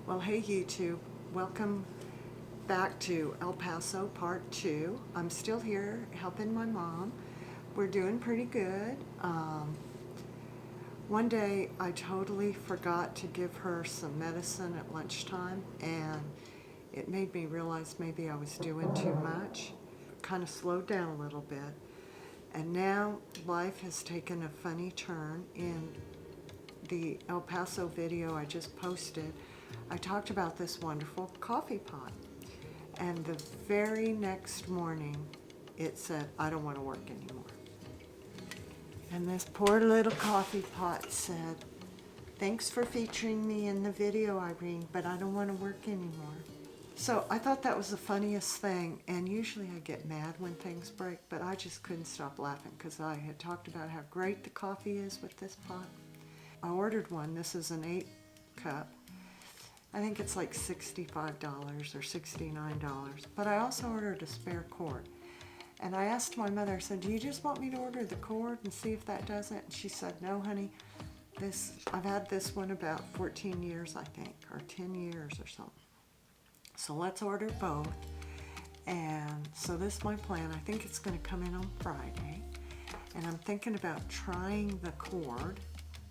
Well, hey YouTube, welcome back to El Paso Part 2. I'm still here helping my mom. We're doing pretty good. One day I totally forgot to give her some medicine at lunchtime, and it made me realize maybe I was doing too much. Kind of slowed down a little bit. And now life has taken a funny turn. In the El Paso video I just posted, I talked about this wonderful coffee pot. And the very next morning, it said, I don't want to work anymore. And this poor little coffee pot said, thanks for featuring me in the video, Irene, but I don't want to work anymore. So I thought that was the funniest thing, and usually I get mad when things break, but I just couldn't stop laughing because I had talked about how great the coffee is with this pot. I ordered one. This is an 8 cup. I think it's like $65 or $69, but I also ordered a spare cord. And I asked my mother, I said, do you just want me to order the cord and see if that does it? And she said, no, honey, I've had this one about 14 years, I think, or 10 years or something. So let's order both. And so this is my plan. I think it's going to come in on Friday. And I'm thinking about trying the cord.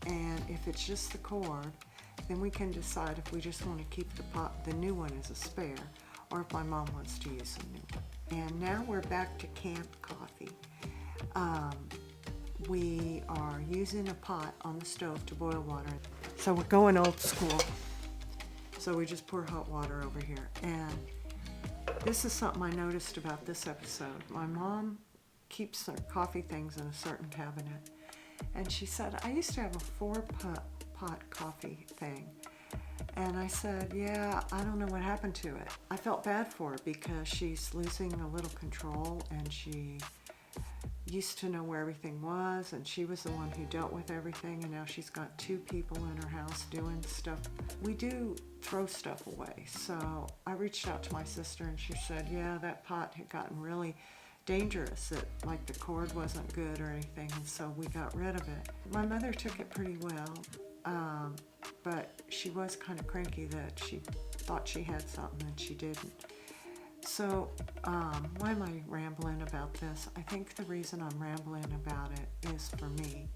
And if it's just the cord, then we can decide if we just want to keep the new one as a spare, or if my mom wants to use a new one. And now we're back to camp coffee. We are using a pot on the stove to boil water. So we're going old school. So we just pour hot water over here. And this is something I noticed about this episode. My mom keeps her coffee things in a certain cabinet. And she said, I used to have a 4-pot coffee thing. And I said, yeah, I don't know what happened to it. I felt bad for her because she's losing a little control, and she used to know where everything was, and she was the one who dealt with everything, and now she's got 2 people in her house doing stuff. We do throw stuff away. So I reached out to my sister, and she said, yeah, that pot had gotten really dangerous. Like the cord wasn't good or anything, and so we got rid of it. My mother took it pretty well, but she was kind of cranky that she thought she had something and she didn't. So why am I rambling about this? I think the reason I'm rambling about it is, for me,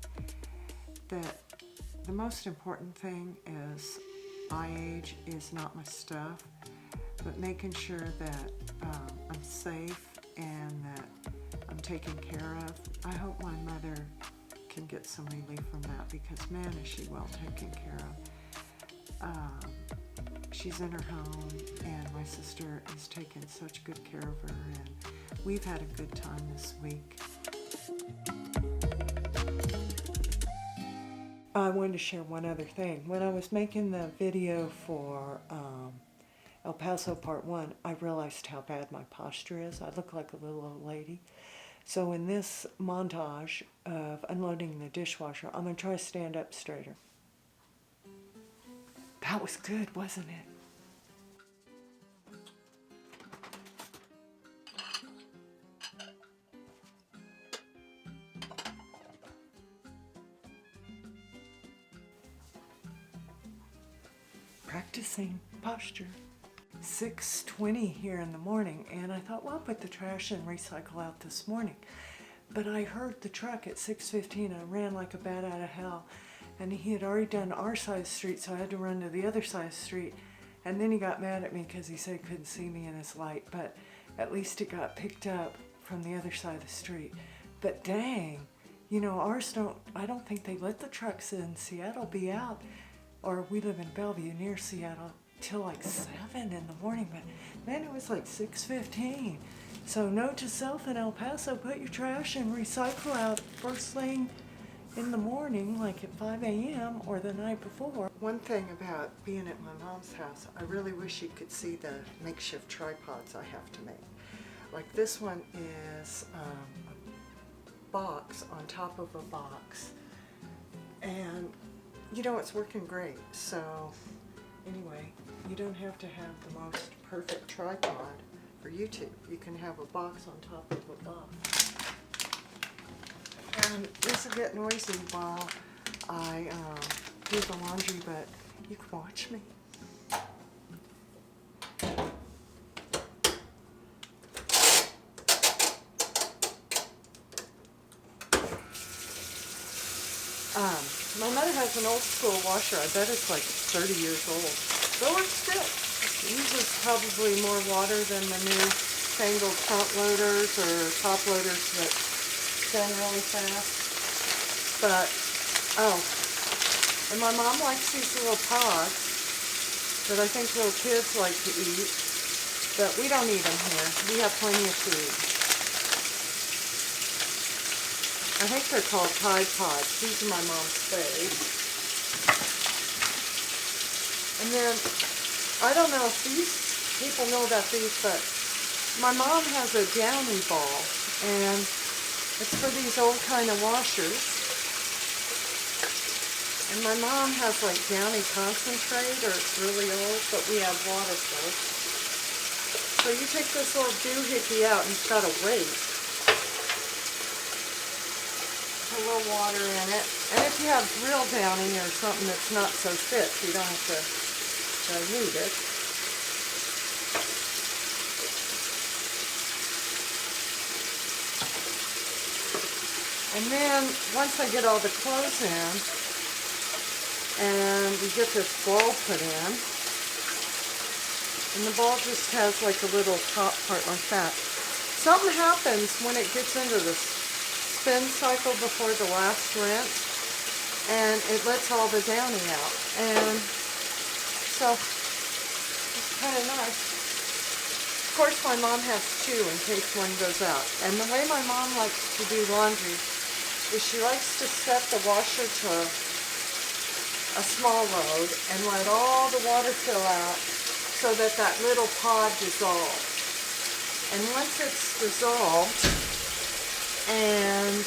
that the most important thing is eye age is not my stuff, but making sure that I'm safe and that I'm taken care of. I hope my mother can get some relief from that, because man, is she well taken care of. She's in her home, and my sister is taking such good care of her, and we've had a good time this week. I wanted to share one other thing. When I was making the video for El Paso Part 1, I realized how bad my posture is. I look like a little old lady. So in this montage of unloading the dishwasher, I'm going to try to stand up straighter. That was good, wasn't it? Practicing posture. 6:20 here in the morning, and I thought, well, I'll put the trash and recycle out this morning. But I heard the truck at 6:15, and I ran like a bat out of hell. And he had already done our side of the street, so I had to run to the other side of the street. And then he got mad at me because he said he couldn't see me in his light, but at least it got picked up from the other side of the street. But dang, you know, ours I don't think they let the trucks in Seattle be out, or we live in Bellevue near Seattle, till like 7 in the morning. But man, it was like 6:15. So note to self in El Paso, put your trash and recycle out first thing in the morning, like at 5 a.m. or the night before. One thing about being at my mom's house, I really wish you could see the makeshift tripods I have to make. Like this one is a box on top of a box, and you know, it's working great. So anyway, you don't have to have the most perfect tripod for YouTube. You can have a box on top of a box. And this will get noisy while I do the laundry, but you can watch me. has an old school washer. I bet it's like 30 years old. But it works good. It uses probably more water than the new fangled front loaders or top loaders that spin really fast. But, oh, and my mom likes these little pods that I think little kids like to eat, but we don't eat them here. We have plenty of food. I think they're called Tide Pods. These are my mom's faves. And then, I don't know if these people know about these, but my mom has a Downy ball, and it's for these old kind of washers. And my mom has like Downy concentrate, or it's really old, but we have water soap. So you take this little doohickey out, and it's got a weight. A little water in it. And if you have real Downy or something that's not so thick, you don't have to dilute it. And then once I get all the clothes in, and we get this ball put in, and the ball just has like a little top part like that. Something happens when it gets into the spin cycle before the last rinse, and it lets all the Downy out. And so it's kind of nice. Of course, my mom has two in case one goes out. And the way my mom likes to do laundry is she likes to set the washer to a small load and let all the water fill out so that that little pod dissolves. And once it's dissolved and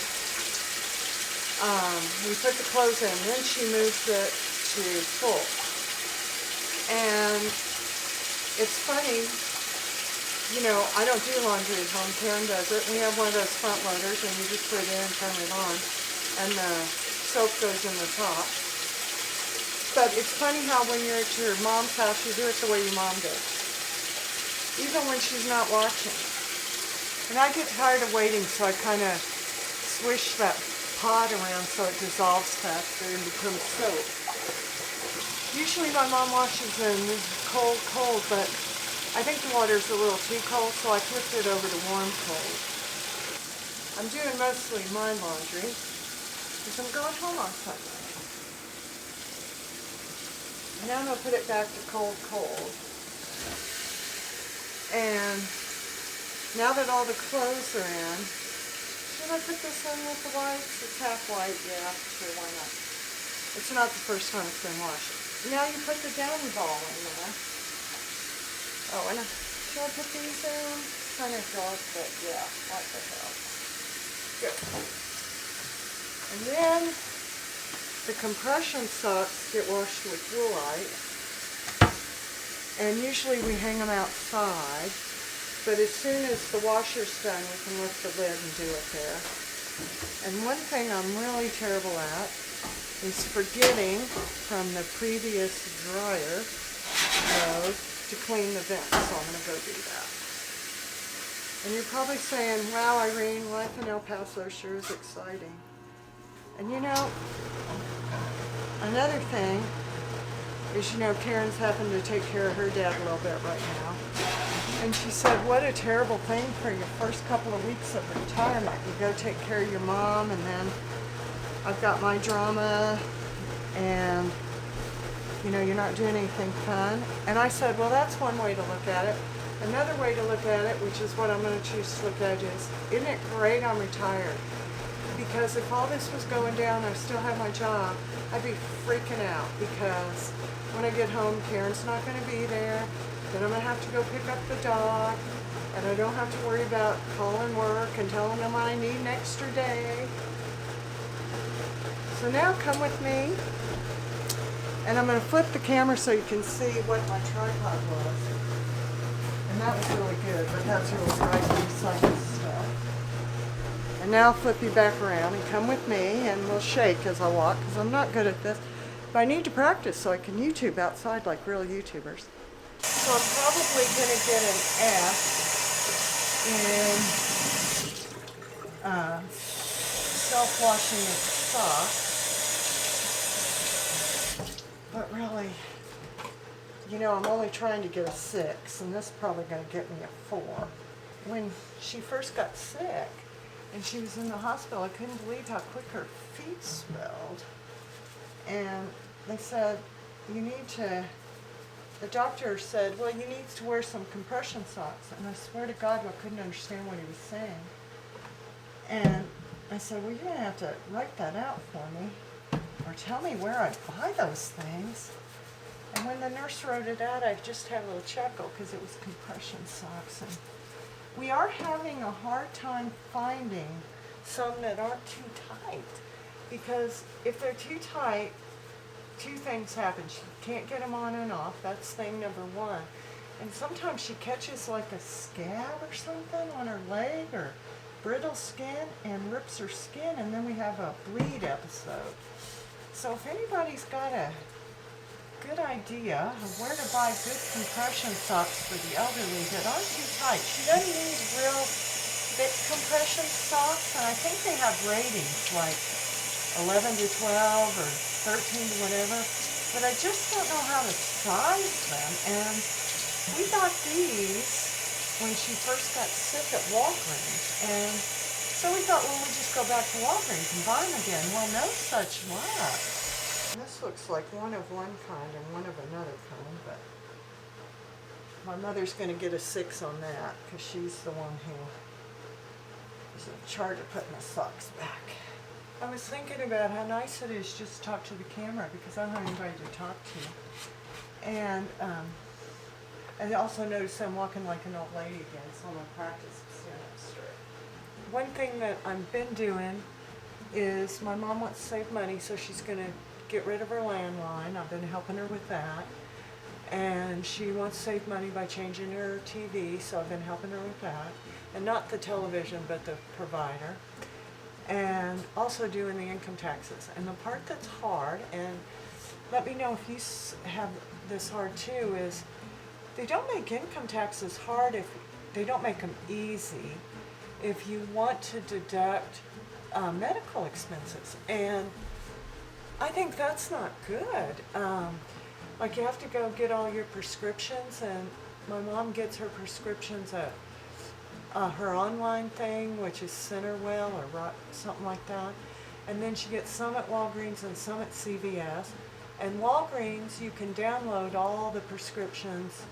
we put the clothes in, then she moves it to full. And it's funny, you know, I don't do laundry at home. Karen does it. We have one of those front loaders, and you just put it in, turn it on, and the soap goes in the top. But it's funny how when you're at your mom's house, you do it the way your mom did, even when she's not watching. And I get tired of waiting, so I kind of swish that pod around so it dissolves faster and becomes soap. Usually my mom washes in cold, but I think the water's a little too cold, so I flipped it over to warm cold. I'm doing mostly my laundry because I'm going home on Sunday. Now I'm going to put it back to cold. And now that all the clothes are in, should I put this in with the whites? It's half white, yeah, sure, why not? It's not the first time it's been washed. Now you put the Downy ball in there. Oh, and should I put these in? It's kind of dark, but yeah, what the hell. Good. And then the compression socks get washed with woolite. And usually we hang them outside. But as soon as the washer's done, we can lift the lid and do it there. And one thing I'm really terrible at is forgetting from the previous dryer load to clean the vents, so I'm going to go do that. And you're probably saying, wow, Irene, life in El Paso sure is exciting. And you know, another thing is, you know, Karen's having to take care of her dad a little bit right now. And she said, what a terrible thing for your first couple of weeks of retirement. You go take care of your mom, and then I've got my drama, and you know, you're not doing anything fun. And I said, well, that's one way to look at it. Another way to look at it, which is what I'm going to choose to look at, is, isn't it great I'm retired? Because if all this was going down, I still have my job, I'd be freaking out, because when I get home, Karen's not going to be there. Then I'm going to have to go pick up the dog, and I don't have to worry about calling work and telling them I need an extra day. So now come with me, and I'm going to flip the camera so you can see what my tripod was. And that was really good, but that's really right recycled stuff. And now I'll flip you back around and come with me, and we'll shake as I walk, because I'm not good at this. But I need to practice so I can YouTube outside like real YouTubers. So I'm probably going to get an F in self-washing socks. really, you know, I'm only trying to get a 6, and this is probably going to get me a 4. When she first got sick and she was in the hospital, I couldn't believe how quick her feet swelled. And they said, you need to, the doctor said, well, you need to wear some compression socks. And I swear to God, I couldn't understand what he was saying. And I said, well, you're going to have to write that out for me, or tell me where I buy those things. And when the nurse wrote it out, I just had a little chuckle because it was compression socks. And we are having a hard time finding some that aren't too tight, because if they're too tight, 2 things happen. She can't get them on and off. That's thing number 1. And sometimes she catches like a scab or something on her leg or brittle skin and rips her skin, and then we have a bleed episode. So if anybody's got a good idea of where to buy good compression socks for the elderly that aren't too tight. She doesn't need real thick compression socks, and I think they have ratings like 11 to 12 or 13 to whatever, but I just don't know how to size them. And we got these when she first got sick at Walgreens, and so we thought, well, we'll just go back to Walgreens and buy them again. Well, no such luck. This looks like one of one kind and one of another kind, but my mother's going to get a 6 on that because she's the one who is in charge of putting the socks back. I was thinking about how nice it is just to talk to the camera because I don't have anybody to talk to. And I also noticed I'm walking like an old lady again, so I'm going to practice standing up straight. One thing that I've been doing is my mom wants to save money, so she's going to get rid of her landline. I've been helping her with that. And she wants to save money by changing her TV, so I've been helping her with that. And not the television, but the provider. And also doing the income taxes. And the part that's hard, and let me know if you have this hard too, is they don't make income taxes hard if they don't make them easy if you want to deduct medical expenses. And I think that's not good. Like you have to go get all your prescriptions, and my mom gets her prescriptions at her online thing, which is Centerwell or something like that. And then she gets some at Walgreens and some at CVS. And Walgreens, you can download all the prescriptions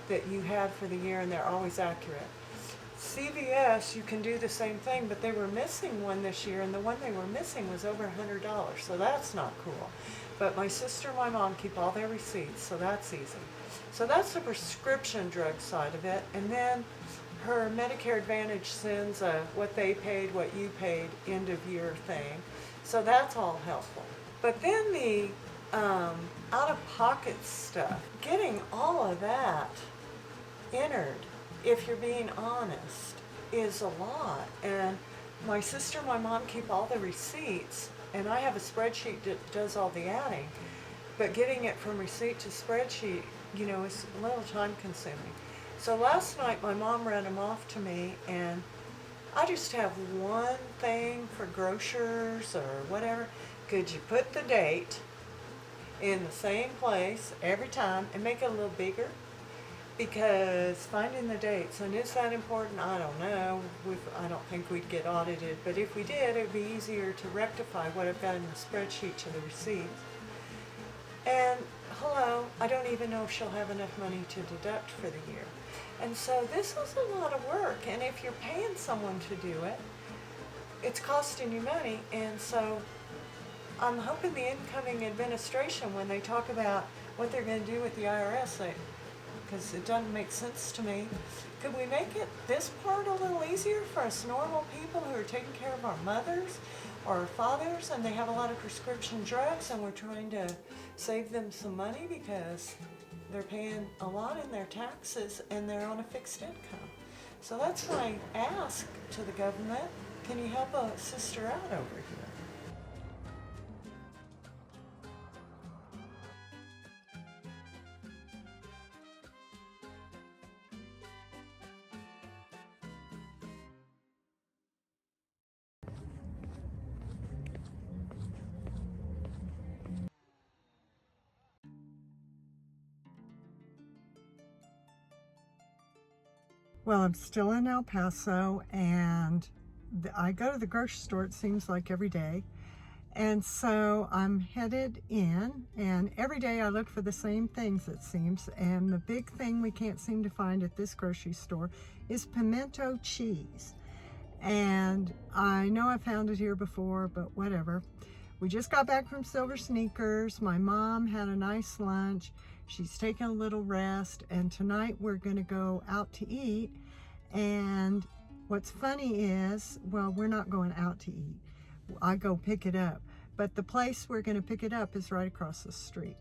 that you had for the year, and they're always accurate. CVS, you can do the same thing, but they were missing one this year, and the one they were missing was over $100, so that's not cool. But my sister and my mom keep all their receipts, so that's easy. So that's the prescription drug side of it, and then her Medicare Advantage sends a what they paid, what you paid, end of year thing, so that's all helpful. But then the out-of-pocket stuff, getting all of that entered, if you're being honest, is a lot. And my sister and my mom keep all the receipts, and I have a spreadsheet that does all the adding, but getting it from receipt to spreadsheet, you know, is a little time consuming. So last night my mom read them off to me, and I just have one thing for grocers or whatever. Could you put the date in the same place every time and make it a little bigger? Because finding the dates, and is that important? I don't know. I don't think we'd get audited, but if we did, it would be easier to rectify what I've got in the spreadsheet to the receipts. And hello, I don't even know if she'll have enough money to deduct for the year. And so this is a lot of work, and if you're paying someone to do it, it's costing you money. And so I'm hoping the incoming administration, when they talk about what they're going to do with the IRS, because it doesn't make sense to me, could we make this part a little easier for us normal people who are taking care of our mothers or our fathers, and they have a lot of prescription drugs, and we're trying to save them some money because they're paying a lot in their taxes and they're on a fixed income. So that's my ask to the government. Can you help a sister out over here? Well, I'm still in El Paso, and I go to the grocery store, it seems like every day. And so I'm headed in, and every day I look for the same things, it seems. And the big thing we can't seem to find at this grocery store is pimento cheese. And I know I found it here before, but whatever. We just got back from Silver Sneakers. My mom had a nice lunch. She's taking a little rest, and tonight we're gonna go out to eat. And what's funny is, well, we're not going out to eat. I go pick it up. But the place we're gonna pick it up is right across the street.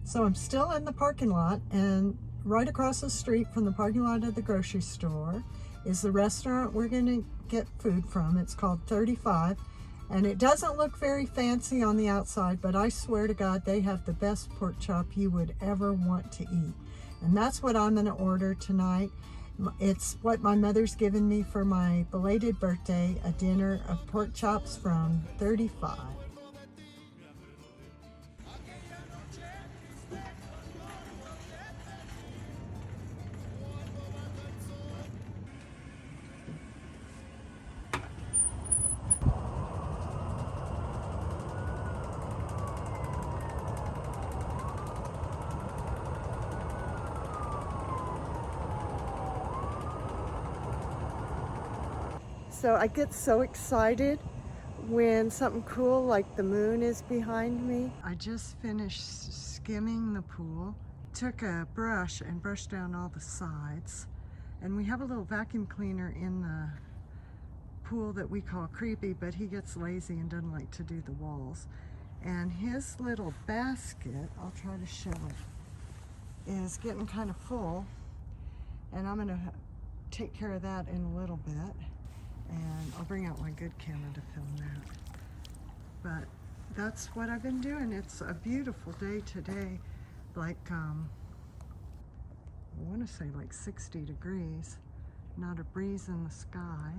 So I'm still in the parking lot, and right across the street from the parking lot of the grocery store is the restaurant we're gonna get food from. It's called 35. And it doesn't look very fancy on the outside, but I swear to God, they have the best pork chop you would ever want to eat. And that's what I'm gonna order tonight. It's what my mother's given me for my belated birthday, a dinner of pork chops from 35. So I get so excited when something cool like the moon is behind me. I just finished skimming the pool. Took a brush and brushed down all the sides. And we have a little vacuum cleaner in the pool that we call Creepy, but he gets lazy and doesn't like to do the walls. And his little basket, I'll try to show it, is getting kind of full. And I'm gonna take care of that in a little bit. And I'll bring out my good camera to film that. But that's what I've been doing. It's a beautiful day today. Like, I want to say like 60 degrees. Not a breeze in the sky.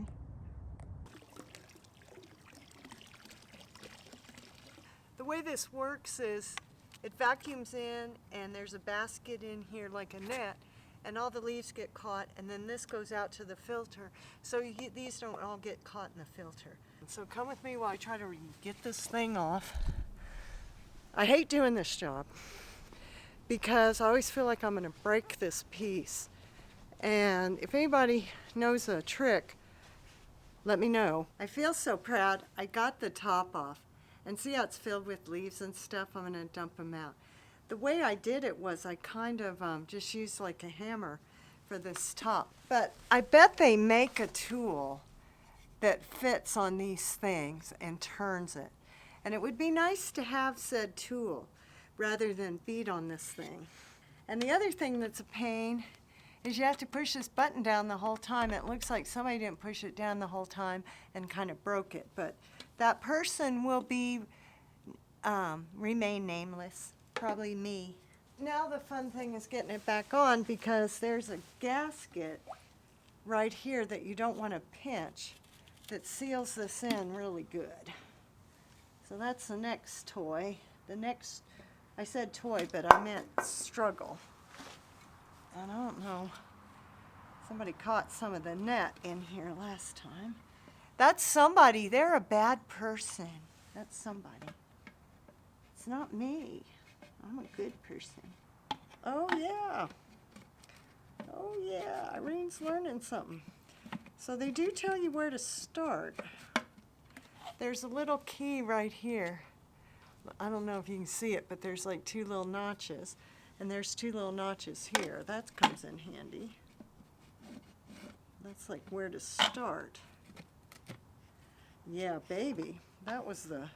The way this works is it vacuums in, and there's a basket in here like a net, and all the leaves get caught, and then this goes out to the filter. So these don't all get caught in the filter. So come with me while I try to get this thing off. I hate doing this job because I always feel like I'm gonna break this piece. And if anybody knows a trick, let me know. I feel so proud. I got the top off. And see how it's filled with leaves and stuff? I'm gonna dump them out. The way I did it was I kind of just used like a hammer for this top. But I bet they make a tool that fits on these things and turns it. And it would be nice to have said tool rather than beat on this thing. And the other thing that's a pain is you have to push this button down the whole time. It looks like somebody didn't push it down the whole time and kind of broke it. But that person will be remain nameless. Probably me. Now the fun thing is getting it back on, because there's a gasket right here that you don't want to pinch that seals this in really good. So that's the next toy. The next, I said toy, but I meant struggle. And I don't know, somebody caught some of the net in here last time. That's somebody, they're a bad person. That's somebody. It's not me. I'm a good person. Oh yeah. Oh yeah, Irene's learning something. So they do tell you where to start. There's a little key right here. I don't know if you can see it, but there's like 2 little notches. And there's 2 little notches here. That comes in handy. That's like where to start. Yeah, baby. That was the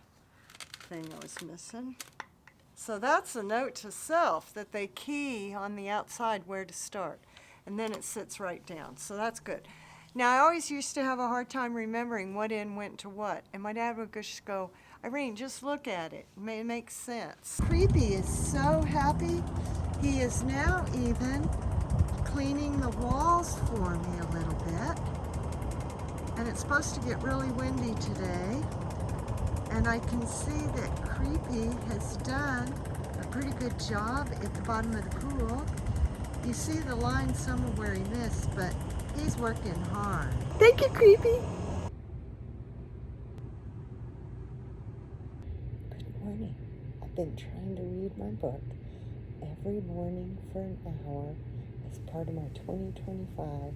thing I was missing. So that's a note to self, that they key on the outside where to start. And then it sits right down. So that's good. Now, I always used to have a hard time remembering what end went to what. And my dad would just go, Irene, just look at it. It makes sense. Creepy is so happy. He is now even cleaning the walls for me a little bit. And it's supposed to get really windy today. And I can see that Creepy has done a pretty good job at the bottom of the pool. You see the line somewhere where he missed, but he's working hard. Thank you, Creepy. Good morning. I've been trying to read my book every morning for an hour as part of my 2025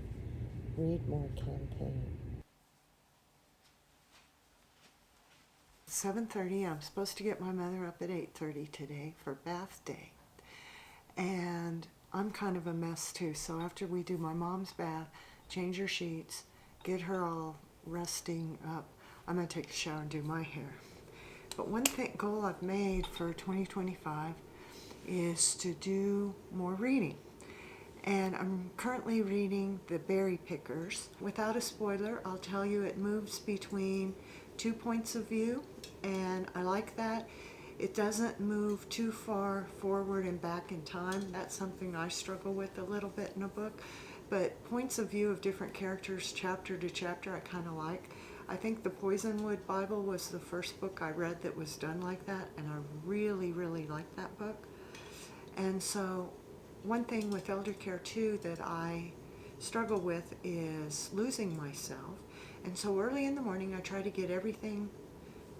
Read More campaign. 7:30. I'm supposed to get my mother up at 8:30 today for bath day. And I'm kind of a mess too, so after we do my mom's bath, change her sheets, get her all resting up, I'm going to take a shower and do my hair. But one goal I've made for 2025 is to do more reading. And I'm currently reading The Berry Pickers. Without a spoiler, I'll tell you it moves between 2 points of view, and I like that. It doesn't move too far forward and back in time. That's something I struggle with a little bit in a book. But points of view of different characters, chapter to chapter, I kind of like. I think the Poisonwood Bible was the first book I read that was done like that, and I really, really liked that book. And so one thing with elder care too that I struggle with is losing myself. And so early in the morning I try to get everything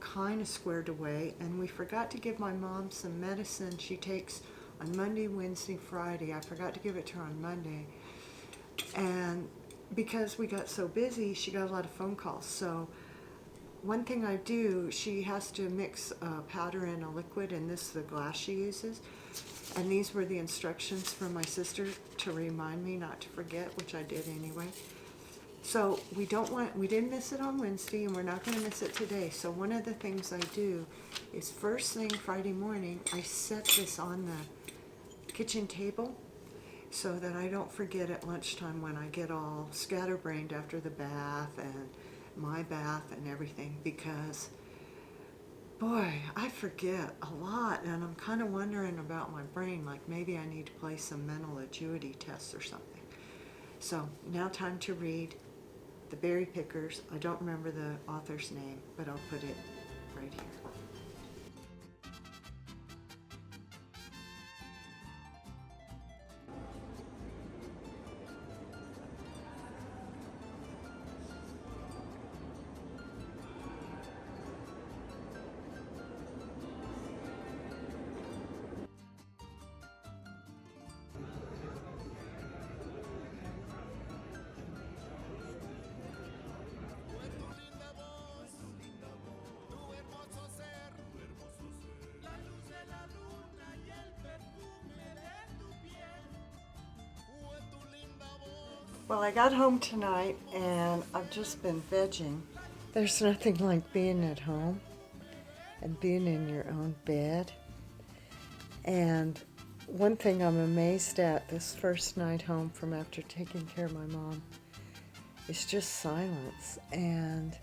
kind of squared away, and we forgot to give my mom some medicine she takes on Monday, Wednesday, Friday. I forgot to give it to her on Monday, and because we got so busy, she got a lot of phone calls. So one thing I do, she has to mix a powder and a liquid, and this is the glass she uses. And these were the instructions from my sister to remind me not to forget, which I did anyway. So we didn't miss it on Wednesday, and we're not going to miss it today. So one of the things I do is first thing Friday morning, I set this on the kitchen table so that I don't forget at lunchtime when I get all scatterbrained after the bath and my bath and everything, because boy, I forget a lot, and I'm kind of wondering about my brain, like maybe I need to play some mental acuity tests or something. So now time to read The Berry Pickers. I don't remember the author's name, but I'll put it right here. Well, I got home tonight and I've just been vegging. There's nothing like being at home and being in your own bed. And one thing I'm amazed at this first night home from after taking care of my mom is just silence. And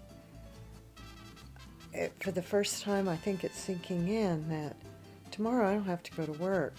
for the first time, I think it's sinking in that tomorrow I don't have to go to work.